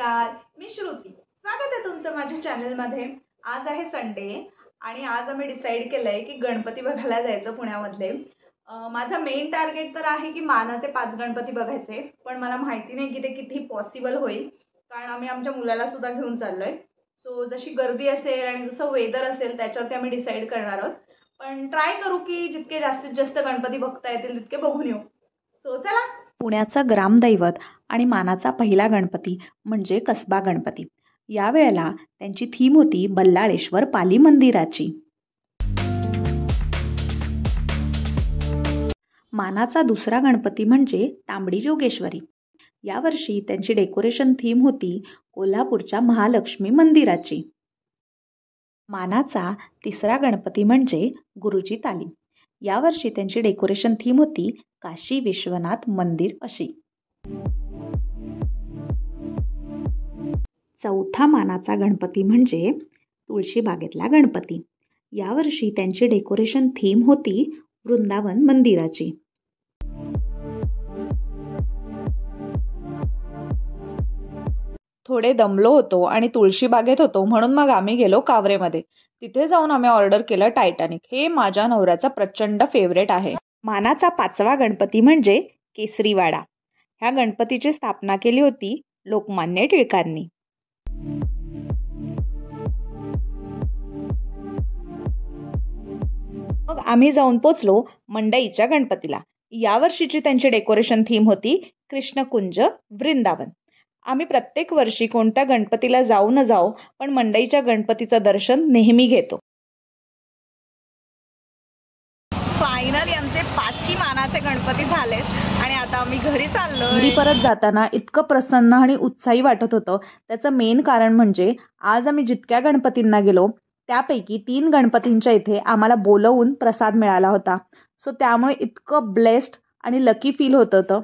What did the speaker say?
नमस्कार, मी श्रुती. स्वागत आहे तुमचं माझ्या चॅनलमध्ये. आज आहे संडे आणि आज आम्ही डिसाईड केलंय की गणपती बघायला जायचं पुण्यामधले. माझा मेन टार्गेट तर आहे की मानाचे 5 गणपती बघायचे, पण मला माहिती नाही की ते किती पॉसिबल होईल, कारण आम्ही आमच्या मुलाला सुद्धा घेऊन चाललोय. सो जशी गर्दी असेल आणि जसं वेदर असेल त्याच्यावरती आम्ही डिसाईड करणार आहोत. पण ट्राय करू की जितके जास्तीत जास्त गणपती बघता येतील तितके बघून येऊ. सो चला. पुण्याचा ग्रामदैवत आणि मानाचा पहिला गणपती म्हणजे कसबा गणपती. यावेळेला त्यांची थीम होती बल्लाळेश्वर पाली मंदिराची. मानाचा दुसरा गणपती म्हणजे तांबडी जोगेश्वरी. यावर्षी त्यांची डेकोरेशन थीम होती कोल्हापूरच्या महालक्ष्मी मंदिराची. मानाचा तिसरा गणपती म्हणजे गुरुजी तालीम. यावर्षी त्यांची डेकोरेशन थीम होती काशी विश्वनाथ मंदिर अशी. चौथा मानाचा गणपती म्हणजे तुळशीबागेतला गणपती. यावर्षी त्यांची डेकोरेशन थीम होती वृंदावन मंदिराची. थोडे दमलो होतो आणि तुळशीबागेत होतो म्हणून मग आम्ही गेलो कावरेमध्ये. तिथे जाऊन आम्ही ऑर्डर केलं टायटॅनिक. हे माझ्या नवऱ्याचा प्रचंड फेवरेट आहे. मानाचा पाचवा गणपती म्हणजे केसरीवाडा. ह्या गणपतीची स्थापना केली होती लोकमान्य टिळकांनी. मग आम्ही जाऊन पोचलो मंडईच्या गणपतीला. यावर्षीची त्यांची डेकोरेशन थीम होती कृष्णकुंज वृंदावन. आम्ही प्रत्येक वर्षी कोणत्या गणपतीला जाऊ न जाऊ पण मंडईच्या गणपतीचं दर्शन नेहमी घेतो. फायनली आमचे 5 मानाचे गणपती झालेत आणि आता आम्ही घरी चाललो. घरी परत जाताना इतकं प्रसन्न आणि उत्साही वाटत होतं. त्याचं मेन कारण म्हणजे आज आम्ही जितक्या गणपतींना गेलो त्यापैकी 3 गणपतींच्या इथे आम्हाला बोलवून प्रसाद मिळाला होता. सो त्यामुळे इतकं ब्लेस्ड आणि लकी फील होत होतं.